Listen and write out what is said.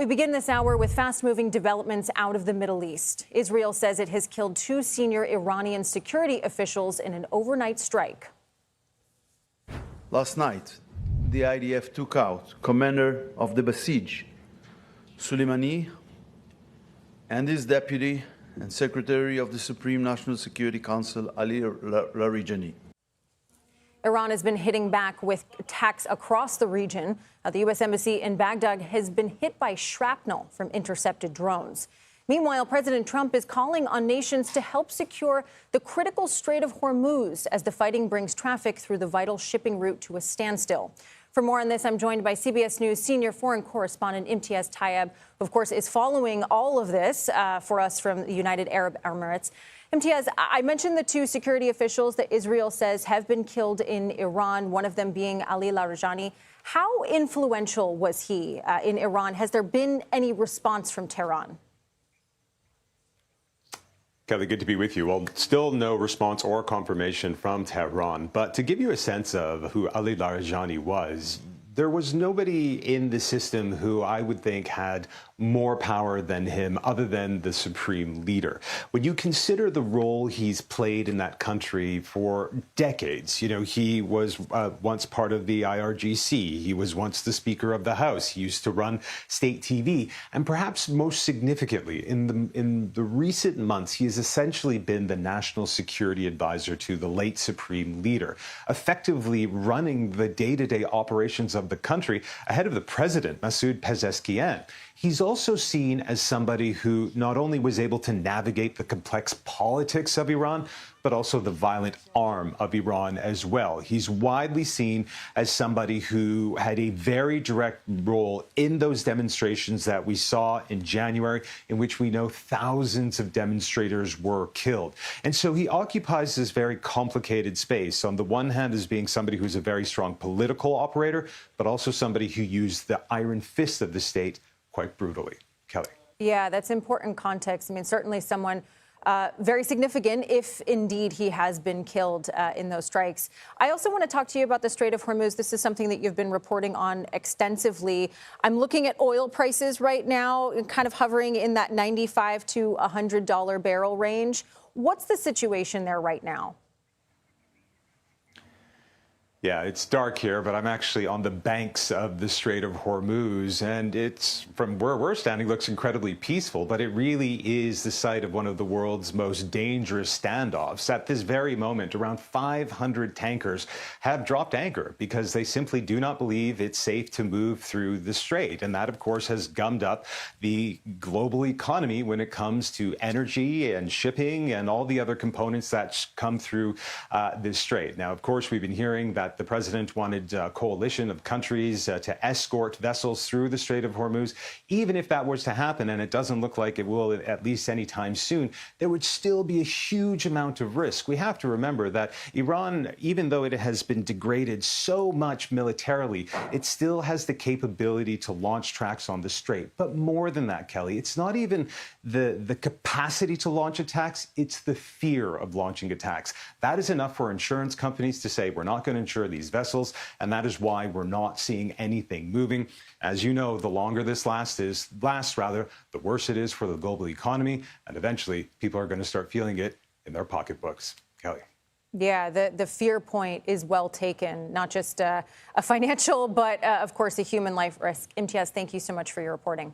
We begin this hour with fast-moving developments out of the Middle East. Israel says it has killed 2 senior Iranian security officials in an overnight strike. Last night, the IDF took out commander of the Basij, Soleimani, and his deputy and secretary of the Supreme National Security Council, Ali Larijani. Iran has been hitting back with attacks across the region. The U.S. Embassy in Baghdad has been hit by shrapnel from intercepted drones. Meanwhile, President Trump is calling on nations to help secure the critical Strait of Hormuz as the fighting brings traffic through the vital shipping route to a standstill. For more on this, I'm joined by CBS News senior foreign correspondent Imtiaz Tyab, who, of course, is following all of this for us from the United Arab Emirates. Imtiaz, I mentioned the 2 security officials that Israel says have been killed in Iran, one of them being Ali Larijani. How influential was he in Iran? Has there been any response from Tehran? Kelly, good to be with you. Well, still no response or confirmation from Tehran. But to give you a sense of who Ali Larijani was, there was nobody in the system who I would think had more power than him other than the supreme leader. When you consider the role he's played in that country for decades, you know, he was once part of the IRGC. He was once the Speaker of the House. He used to run state TV. And perhaps most significantly, in the recent months, he has essentially been the national security advisor to the late supreme leader, effectively running the day-to-day operations of the country ahead of the president, Masoud Pezeshkian. He's also seen as somebody who not only was able to navigate the complex politics of Iran, but also the violent arm of Iran as well. He's widely seen as somebody who had a very direct role in those demonstrations that we saw in January, in which we know thousands of demonstrators were killed. And so he occupies this very complicated space, on the one hand as being somebody who's a very strong political operator, but also somebody who used the iron fist of the state quite brutally. Kelly. Yeah, that's important context. I mean, certainly someone very significant if indeed he has been killed in those strikes. I also want to talk to you about the Strait of Hormuz. This is something that you've been reporting on extensively. I'm looking at oil prices right now, kind of hovering in that $95 to $100 barrel range. What's the situation there right now? Yeah, it's dark here, but I'm actually on the banks of the Strait of Hormuz, and it's, from where we're standing, looks incredibly peaceful, but it really is the site of one of the world's most dangerous standoffs. At this very moment, around 500 tankers have dropped anchor because they simply do not believe it's safe to move through the strait. And that, of course, has gummed up the global economy when it comes to energy and shipping and all the other components that come through this strait. Now, of course, we've been hearing that the president wanted a coalition of countries to escort vessels through the Strait of Hormuz. Even if that was to happen, and it doesn't look like it will at least anytime soon, there would still be a huge amount of risk. We have to remember that Iran, even though it has been degraded so much militarily, it still has the capability to launch tracks on the strait. But more than that, Kelly, it's not even the capacity to launch attacks, it's the fear of launching attacks. That is enough for insurance companies to say, we're not going to insure these vessels, and that is why we're not seeing anything moving. As you know, the longer this lasts, the worse it is for the global economy, and eventually people are going to start feeling it in their pocketbooks. Kelly. Yeah, the fear point is well taken, not just a financial, but of course a human life risk. Imtiaz, thank you so much for your reporting.